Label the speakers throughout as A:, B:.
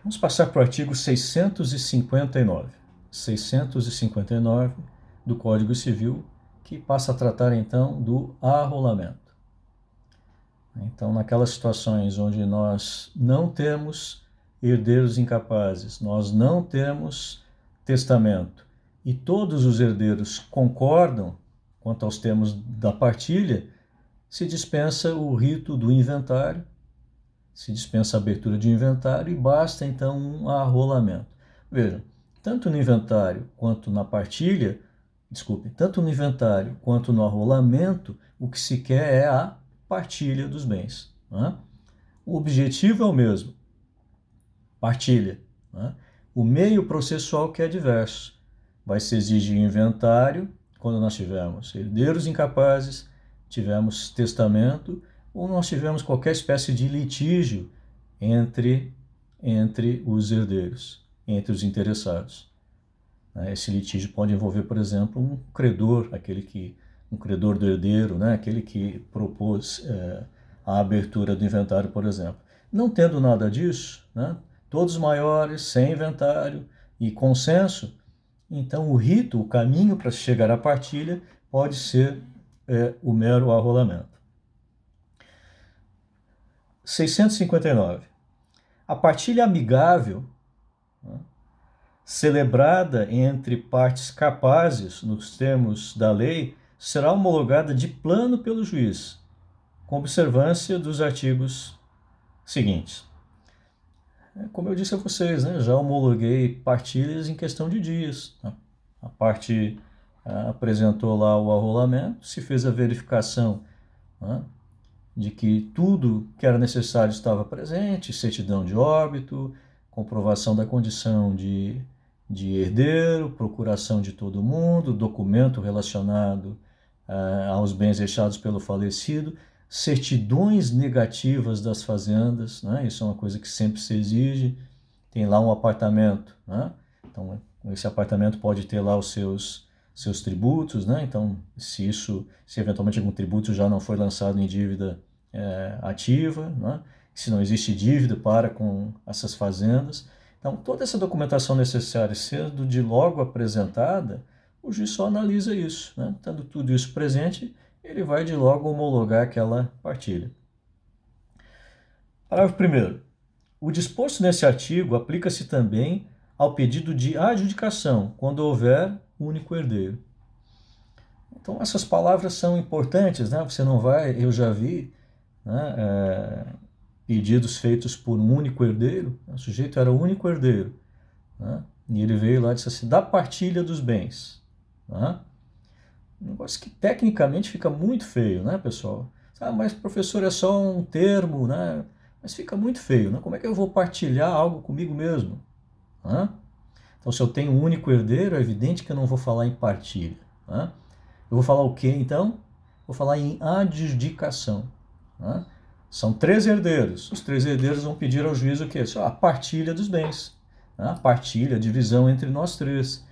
A: Vamos passar para o artigo 659. 659 do Código Civil, que passa a tratar então do arrolamento. Então, naquelas situações onde nós não temos herdeiros incapazes, nós não temos testamento e todos os herdeiros concordam quanto aos termos da partilha, se dispensa o rito do inventário, se dispensa a abertura de inventário e basta então um arrolamento. Vejam, tanto no inventário quanto na partilha, tanto no inventário quanto no arrolamento, o que se quer é a partilha dos bens. Né? O objetivo é o mesmo, partilha. Né? O meio processual que é diverso. Vai se exigir inventário quando nós tivermos herdeiros incapazes, tivermos testamento, ou nós tivemos qualquer espécie de litígio entre os herdeiros, entre os interessados. Esse litígio pode envolver, por exemplo, um credor, um credor do herdeiro, né? Aquele que propôs a abertura do inventário, por exemplo. Não tendo nada disso, né? Todos maiores, sem inventário e consenso, então o rito, o caminho para chegar à partilha pode ser o mero arrolamento. 659. A partilha amigável, né, celebrada entre partes capazes, nos termos da lei, será homologada de plano pelo juiz, com observância dos artigos seguintes. Como eu disse a vocês, né, já homologuei partilhas em questão de dias. Né? A parte apresentou lá o arrolamento, se fez a verificação, né, de que tudo que era necessário estava presente, certidão de óbito, comprovação da condição de herdeiro, procuração de todo mundo, documento relacionado aos bens deixados pelo falecido, certidões negativas das fazendas, né? Isso é uma coisa que sempre se exige. Tem lá um apartamento, né? Então esse apartamento pode ter lá os seus tributos, né? Então se eventualmente algum tributo já não foi lançado em dívida ativa, né? Se não existe dívida para com essas fazendas. Então toda essa documentação necessária sendo de logo apresentada, o juiz só analisa isso, né? Tendo tudo isso presente, ele vai de logo homologar aquela partilha. Parágrafo 1º. O disposto nesse artigo aplica-se também ao pedido de adjudicação, quando houver único herdeiro. Então essas palavras são importantes, né? Você não vai, eu já vi, né, pedidos feitos por um único herdeiro, o sujeito era o único herdeiro, né? E ele veio lá e disse assim, da partilha dos bens. Né? Um negócio que tecnicamente fica muito feio, né, pessoal? Mas professor, é só um termo, né? Mas fica muito feio, né? Como é que eu vou partilhar algo comigo mesmo? Né? Então, se eu tenho um único herdeiro, é evidente que eu não vou falar em partilha. Né? Eu vou falar o quê, então? Vou falar em adjudicação. Né? São 3 herdeiros. Os 3 herdeiros vão pedir ao juiz o quê? A partilha dos bens. Né? A partilha, a divisão entre nós 3.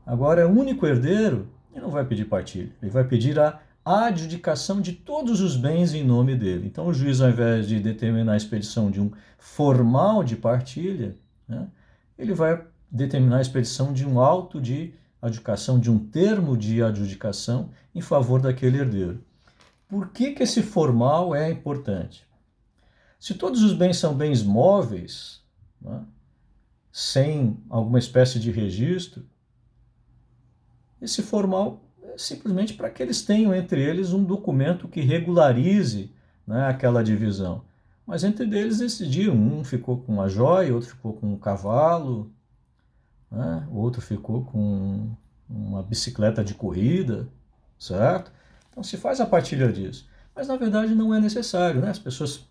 A: Agora, é o único herdeiro, ele não vai pedir partilha. Ele vai pedir a adjudicação de todos os bens em nome dele. Então, o juiz, ao invés de determinar a expedição de um formal de partilha, né, ele vai determinar a expedição de um auto de adjudicação, de um termo de adjudicação em favor daquele herdeiro. Por que esse formal é importante? Se todos os bens são bens móveis, né, sem alguma espécie de registro, esse formal é simplesmente para que eles tenham entre eles um documento que regularize, né, aquela divisão. Mas entre eles decidiram, um ficou com uma joia, outro ficou com um cavalo, né, outro ficou com uma bicicleta de corrida, certo? Então se faz a partilha disso. Mas na verdade não é necessário, né? As pessoas,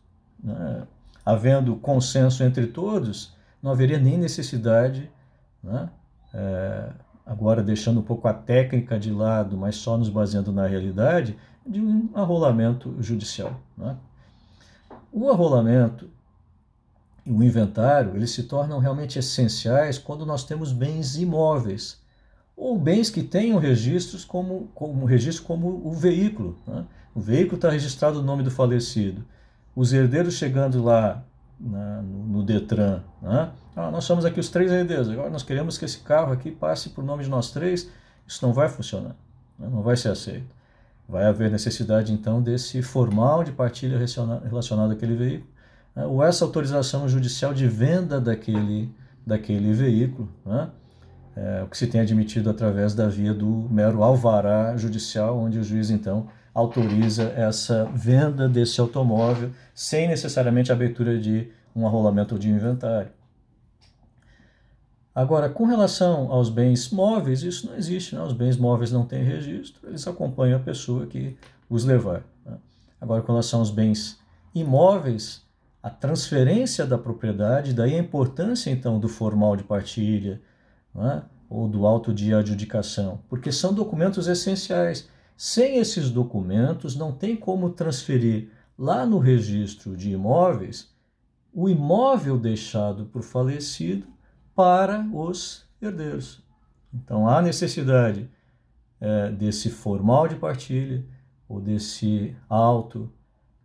A: né, havendo consenso entre todos, não haveria nem necessidade, né, agora deixando um pouco a técnica de lado, mas só nos baseando na realidade, de um arrolamento judicial. Né? O arrolamento e o inventário, eles se tornam realmente essenciais quando nós temos bens imóveis, ou bens que tenham registros como o veículo. Né? O veículo está registrado no nome do falecido. Os herdeiros chegando lá no Detran, né, nós somos aqui os 3 herdeiros, agora nós queremos que esse carro aqui passe por nome de nós 3, isso não vai funcionar, né? Não vai ser aceito. Vai haver necessidade, então, desse formal de partilha relacionado àquele veículo, né? Ou essa autorização judicial de venda daquele veículo, né? O que se tem admitido através da via do mero alvará judicial, onde o juiz, então, autoriza essa venda desse automóvel sem necessariamente a abertura de um arrolamento de inventário. Agora, com relação aos bens móveis, isso não existe, né? Os bens móveis não têm registro, eles acompanham a pessoa que os levar, né? Agora, com relação aos bens imóveis, a transferência da propriedade, daí a importância, então, do formal de partilha, né? Ou do auto de adjudicação, porque são documentos essenciais. Sem esses documentos, não tem como transferir lá no registro de imóveis o imóvel deixado por falecido para os herdeiros. Então, há necessidade desse formal de partilha ou desse auto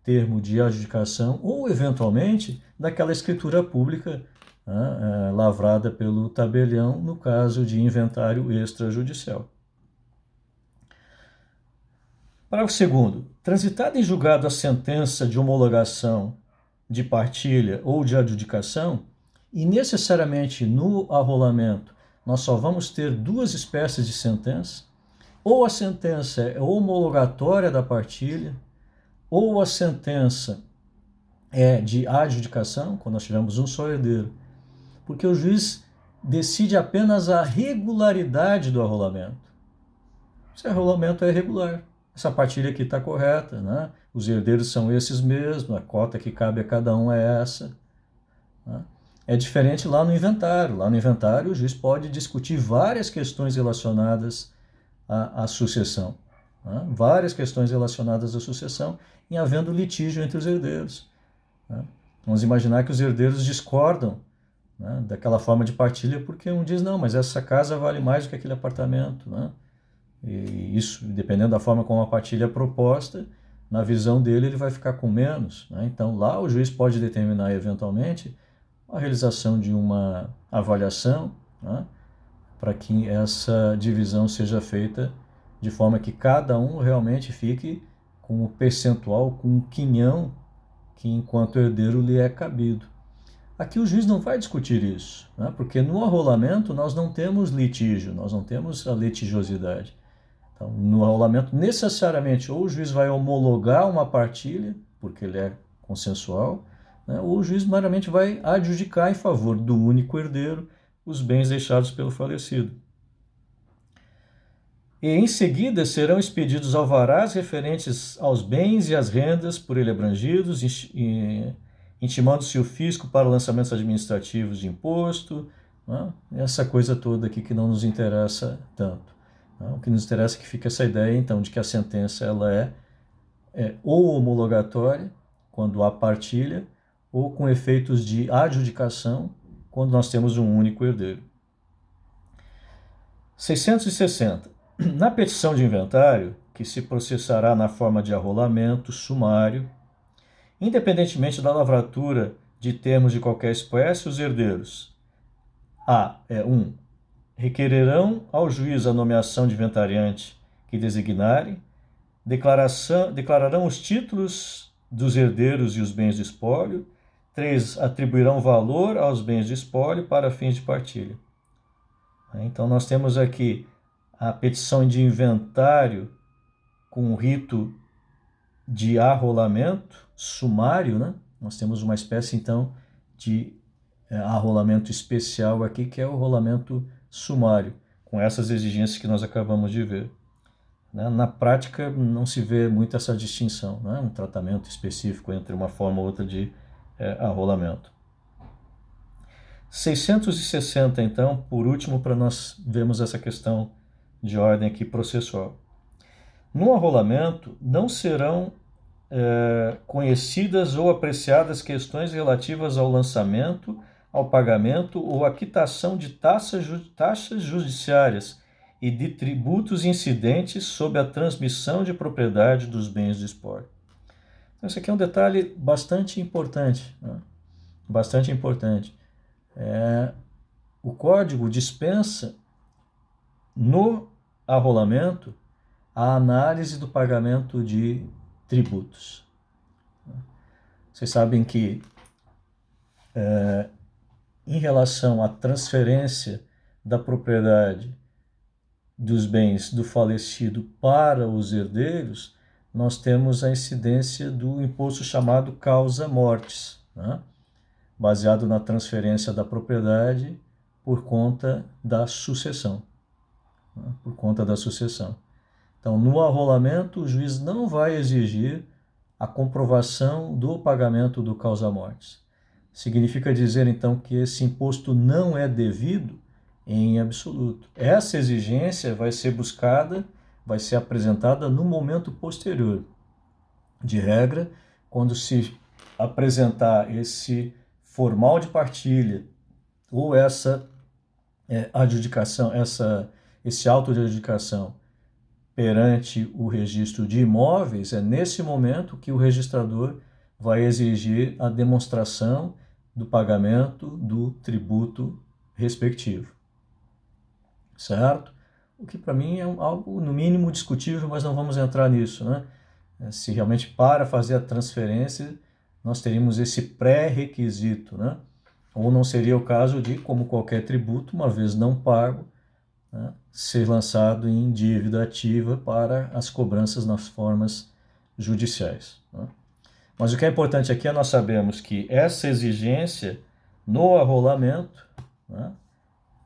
A: termo de adjudicação ou, eventualmente, daquela escritura pública, né, lavrada pelo tabelião no caso de inventário extrajudicial. Parágrafo 2º. Transitada em julgado a sentença de homologação de partilha ou de adjudicação, e necessariamente no arrolamento nós só vamos ter 2 espécies de sentença, ou a sentença é homologatória da partilha, ou a sentença é de adjudicação, quando nós tivermos um só herdeiro, porque o juiz decide apenas a regularidade do arrolamento. Se o arrolamento é regular, essa partilha aqui está correta, né? Os herdeiros são esses mesmos, a cota que cabe a cada um é essa, né? É diferente lá no inventário. Lá no inventário o juiz pode discutir várias questões relacionadas à sucessão, né? Várias questões relacionadas à sucessão em havendo litígio entre os herdeiros, né? Vamos imaginar que os herdeiros discordam, né, daquela forma de partilha, porque um diz, não, mas essa casa vale mais do que aquele apartamento, né? E isso, dependendo da forma como a partilha é proposta, na visão dele ele vai ficar com menos, né? Então lá o juiz pode determinar eventualmente a realização de uma avaliação, né, para que essa divisão seja feita de forma que cada um realmente fique com o percentual, com o quinhão que enquanto herdeiro lhe é cabido. Aqui o juiz não vai discutir isso, né? Porque no arrolamento nós não temos litígio, nós não temos a litigiosidade. Então, no arrolamento, necessariamente, ou o juiz vai homologar uma partilha, porque ele é consensual, né? Ou o juiz meramente vai adjudicar em favor do único herdeiro os bens deixados pelo falecido. E em seguida serão expedidos alvarás referentes aos bens e às rendas por ele abrangidos, intimando-se o fisco para lançamentos administrativos de imposto, né? Essa coisa toda aqui que não nos interessa tanto, né? O que nos interessa é que fique essa ideia, então, de que a sentença ela é ou homologatória, quando há partilha, ou com efeitos de adjudicação, quando nós temos um único herdeiro. 660. Na petição de inventário, que se processará na forma de arrolamento sumário, independentemente da lavratura de termos de qualquer espécie, os herdeiros 1. Requererão ao juiz a nomeação de inventariante que designarem, declararão os títulos dos herdeiros e os bens de espólio. 3. Atribuirão valor aos bens de espólio para fins de partilha. Então nós temos aqui a petição de inventário com o rito de arrolamento sumário, né? Nós temos uma espécie, então, de arrolamento especial aqui, que é o arrolamento sumário, com essas exigências que nós acabamos de ver, né? Na prática, não se vê muito essa distinção, né? Um tratamento específico entre uma forma ou outra de arrolamento. 660, então, por último, para nós vermos essa questão de ordem aqui processual. No arrolamento, não serão conhecidas ou apreciadas questões relativas ao lançamento, ao pagamento ou à quitação de taxas judiciárias e de tributos incidentes sob a transmissão de propriedade dos bens de espólio. Então, esse aqui é um detalhe bastante importante, né? Bastante importante. O código dispensa no arrolamento a análise do pagamento de tributos. Vocês sabem que em relação à transferência da propriedade dos bens do falecido para os herdeiros, nós temos a incidência do imposto chamado causa mortis, né? Baseado na transferência da propriedade por conta da sucessão. Né? Por conta da sucessão. Então, no arrolamento, o juiz não vai exigir a comprovação do pagamento do causa mortis. Significa dizer, então, que esse imposto não é devido em absoluto. Essa exigência vai ser buscada, vai ser apresentada no momento posterior. De regra, quando se apresentar esse formal de partilha ou essa adjudicação, esse auto de adjudicação perante o registro de imóveis, é nesse momento que o registrador vai exigir a demonstração do pagamento do tributo respectivo. Certo? O que para mim é algo no mínimo discutível, mas não vamos entrar nisso, né? Se realmente para fazer a transferência nós teríamos esse pré-requisito, né? Ou não seria o caso de, como qualquer tributo, uma vez não pago, né, ser lançado em dívida ativa para as cobranças nas formas judiciais. Né? Mas o que é importante aqui é nós sabemos que essa exigência no arrolamento, né,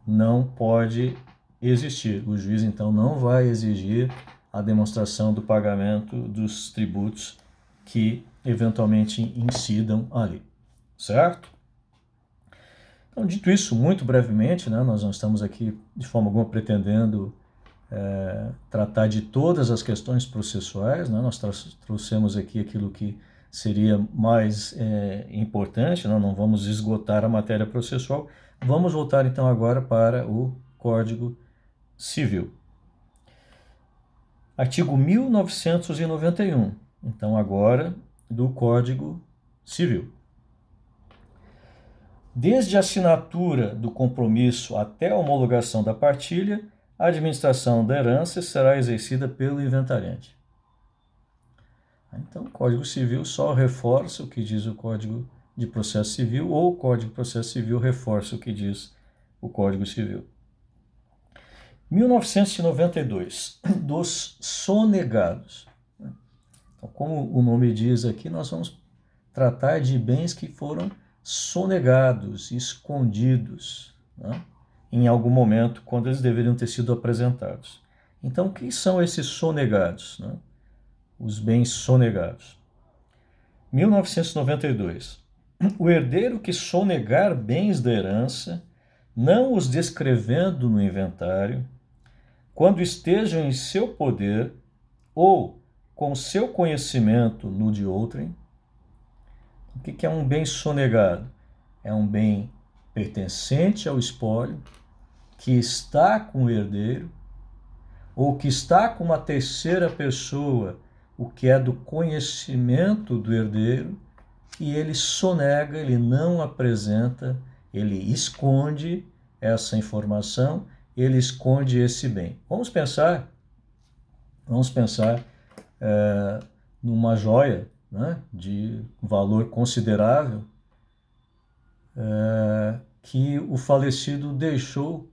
A: não pode existir. O juiz, então, não vai exigir a demonstração do pagamento dos tributos que eventualmente incidam ali, certo? Então, dito isso, muito brevemente, né, nós não estamos aqui de forma alguma pretendendo tratar de todas as questões processuais, né, nós trouxemos aqui aquilo que seria mais importante, né, não vamos esgotar a matéria processual. Vamos voltar então agora para o Código Civil. Artigo 1991, então agora do Código Civil. Desde a assinatura do compromisso até a homologação da partilha, a administração da herança será exercida pelo inventariante. Então, o Código Civil só reforça o que diz o Código de Processo Civil, ou o Código de Processo Civil reforça o que diz o Código Civil. 1992, dos sonegados. Então, como o nome diz aqui, nós vamos tratar de bens que foram sonegados, escondidos, né, em algum momento, quando eles deveriam ter sido apresentados. Então, o que são esses sonegados? Né? Os bens sonegados. 1992. O herdeiro que sonegar bens da herança, não os descrevendo no inventário, quando estejam em seu poder ou com seu conhecimento no de outrem. O que é um bem sonegado? É um bem pertencente ao espólio, que está com o herdeiro, ou que está com uma terceira pessoa, o que é do conhecimento do herdeiro, e ele sonega, ele não apresenta, ele esconde essa informação, ele esconde esse bem. Vamos pensar numa joia, né, de valor considerável, que o falecido deixou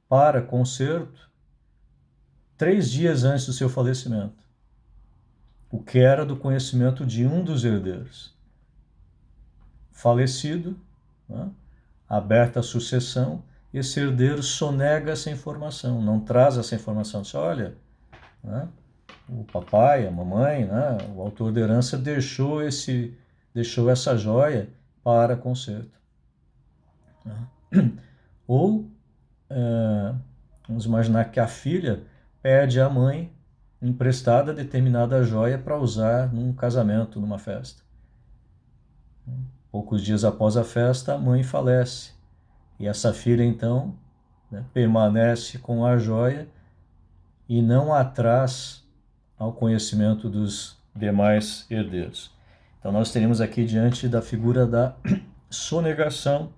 A: para conserto 3 dias antes do seu falecimento, o que era do conhecimento de um dos herdeiros. Falecido, né, aberta a sucessão, esse herdeiro sonega essa informação, não traz essa informação. Diz, olha, né, o papai, a mamãe, né, o autor da herança deixou essa joia para conserto. Ou vamos imaginar que a filha pede à mãe emprestada determinada joia para usar num casamento, numa festa. Poucos dias após a festa, a mãe falece. E essa filha, então, né, permanece com a joia e não a traz ao conhecimento dos demais herdeiros. Então, nós teríamos aqui diante da figura da sonegação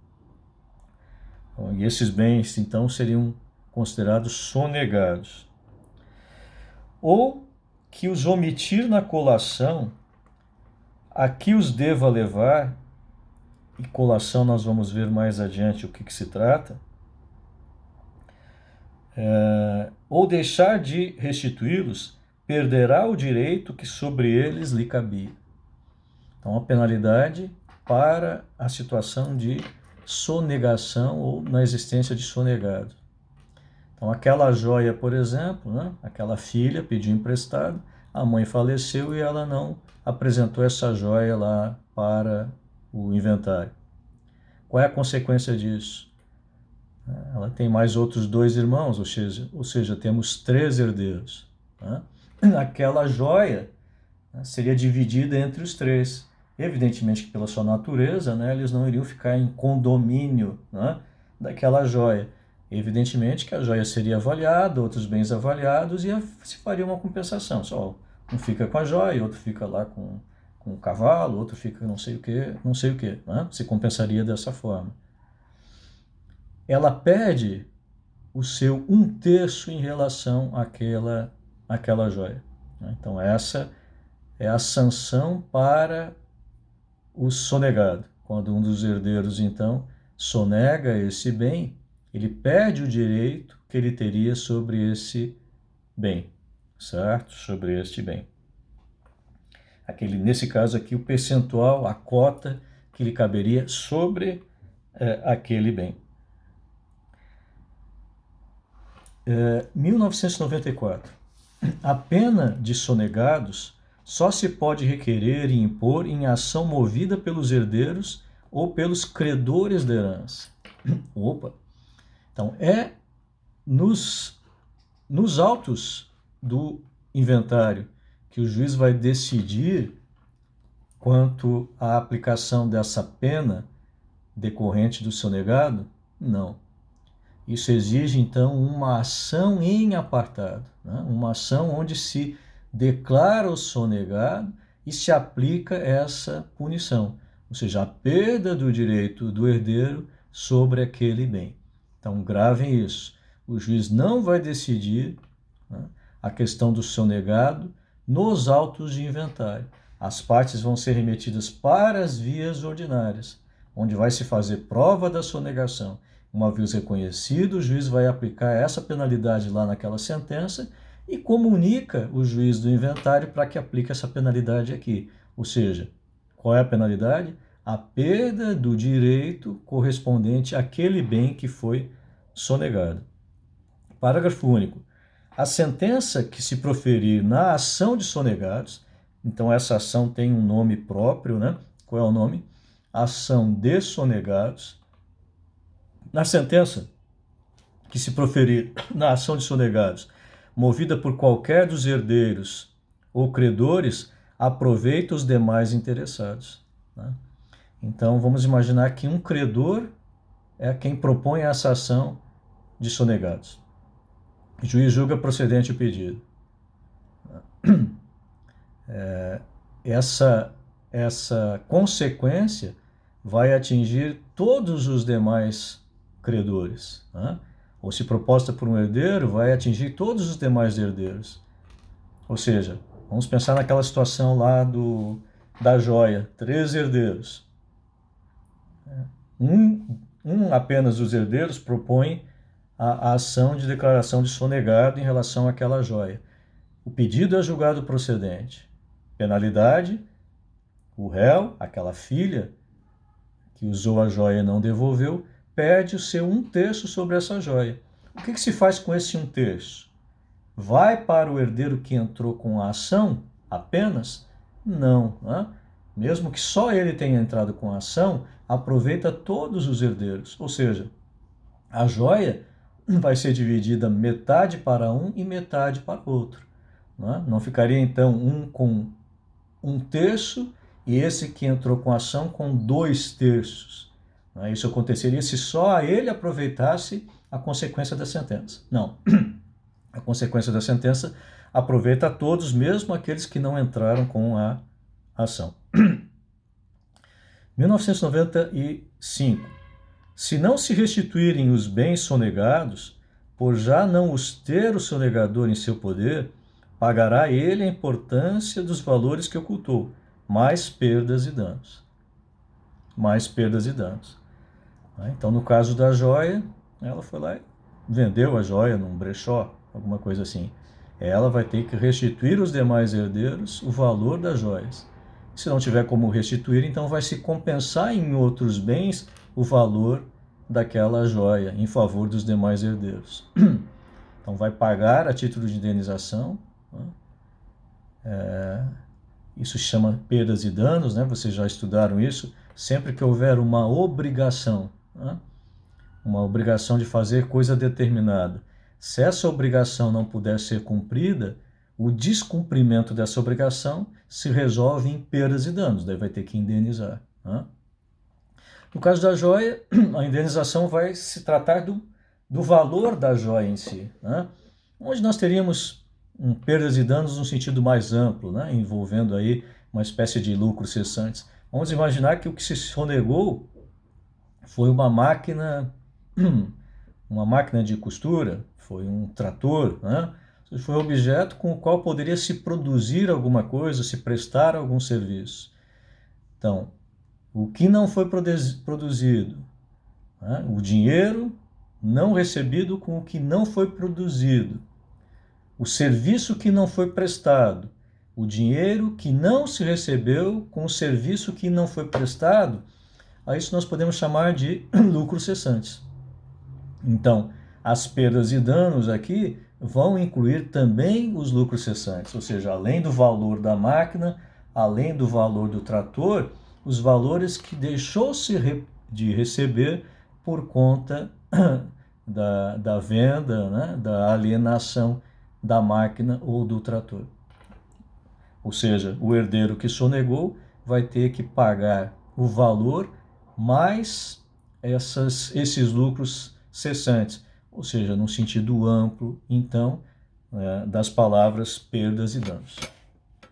A: E esses bens, então, seriam considerados sonegados. Ou que os omitir na colação, a que os deva levar, e colação nós vamos ver mais adiante o que se trata, ou deixar de restituí-los, perderá o direito que sobre eles lhe cabia. Então, a penalidade para a situação de sonegação ou na existência de sonegado. Então, aquela joia, por exemplo, né? Aquela filha pediu emprestado, a mãe faleceu e ela não apresentou essa joia lá para o inventário. Qual é a consequência disso? Ela tem mais outros 2 irmãos, ou seja, temos 3 herdeiros. Né? Aquela joia, né, seria dividida entre os 3. Evidentemente que pela sua natureza, né, eles não iriam ficar em condomínio, né, daquela joia. Evidentemente que a joia seria avaliada, outros bens avaliados, e se faria uma compensação. Só um fica com a joia, outro fica lá com o cavalo, outro fica não sei o que, né? Se compensaria dessa forma. Ela perde o seu 1/3 em relação àquela joia. Então essa é a sanção para o sonegado. Quando um dos herdeiros, então, sonega esse bem, ele perde o direito que ele teria sobre esse bem, certo? Sobre este bem. Nesse caso aqui, o percentual, a cota que lhe caberia sobre aquele bem. 1994. A pena de sonegados só se pode requerer e impor em ação movida pelos herdeiros ou pelos credores da herança. Opa! Então, nos autos do inventário que o juiz vai decidir quanto à aplicação dessa pena decorrente do sonegado? Não. Isso exige, então, uma ação em apartado, né? Uma ação onde se declara o sonegado e se aplica essa punição, ou seja, a perda do direito do herdeiro sobre aquele bem. Então, gravem isso. O juiz não vai decidir, né, a questão do sonegado nos autos de inventário. As partes vão ser remetidas para as vias ordinárias, onde vai se fazer prova da sonegação. Uma vez reconhecido, o juiz vai aplicar essa penalidade lá naquela sentença e comunica o juiz do inventário para que aplique essa penalidade aqui. Ou seja, qual é a penalidade? A perda do direito correspondente àquele bem que foi sonegado. Parágrafo único. A sentença que se proferir na ação de sonegados, então essa ação tem um nome próprio, né? Qual é o nome? Ação de sonegados. Na sentença que se proferir na ação de sonegados, movida por qualquer dos herdeiros ou credores, aproveita os demais interessados. Né? Então, vamos imaginar que um credor é quem propõe essa ação de sonegados. O juiz julga procedente o pedido. Essa consequência vai atingir todos os demais credores, né? Ou se proposta por um herdeiro, vai atingir todos os demais herdeiros. Ou seja, vamos pensar naquela situação lá da joia, 3 herdeiros. Um apenas dos herdeiros propõe a ação de declaração de sonegado em relação àquela joia. O pedido é julgado procedente. Penalidade, o réu, aquela filha que usou a joia e não devolveu, perde o seu 1/3 sobre essa joia. O que se faz com esse 1/3? Vai para o herdeiro que entrou com a ação apenas? Não. Né? Mesmo que só ele tenha entrado com a ação, aproveita todos os herdeiros. Ou seja, a joia vai ser dividida metade para um e metade para outro. Não ficaria então um com 1/3 e esse que entrou com a ação com 2/3. Isso aconteceria se só ele aproveitasse a consequência da sentença. Não. A consequência da sentença aproveita a todos, mesmo aqueles que não entraram com a ação. 1995. Se não se restituírem os bens sonegados, por já não os ter o sonegador em seu poder, pagará ele a importância dos valores que ocultou, mais perdas e danos. Mais perdas e danos. Então, no caso da joia, ela foi lá e vendeu a joia num brechó, alguma coisa assim. Ela vai ter que restituir aos demais herdeiros o valor das joias. Se não tiver como restituir, então vai se compensar em outros bens o valor daquela joia em favor dos demais herdeiros. Então vai pagar a título de indenização. Isso se chama perdas e danos, né? Vocês já estudaram isso. Sempre que houver uma obrigação, né? Uma obrigação de fazer coisa determinada. Se essa obrigação não puder ser cumprida, o descumprimento dessa obrigação se resolve em perdas e danos, daí vai ter que indenizar. Né? No caso da joia, a indenização vai se tratar do valor da joia em si, né? Onde nós teríamos perdas e danos no sentido mais amplo, né? Envolvendo aí uma espécie de lucros cessantes. Vamos imaginar que o que se sonegou foi uma máquina de costura, foi um trator, né? Foi um objeto com o qual poderia se produzir alguma coisa, se prestar algum serviço. Então, o que não foi produzido, né? O dinheiro não recebido com o que não foi produzido, o serviço que não foi prestado, o dinheiro que não se recebeu com o serviço que não foi prestado, a isso nós podemos chamar de lucros cessantes. Então, as perdas e danos aqui vão incluir também os lucros cessantes, ou seja, além do valor da máquina, além do valor do trator, os valores que deixou-se de receber por conta da venda, né, da alienação da máquina ou do trator. Ou seja, o herdeiro que sonegou vai ter que pagar o valor mais esses lucros cessantes, ou seja, num sentido amplo, então, das palavras perdas e danos.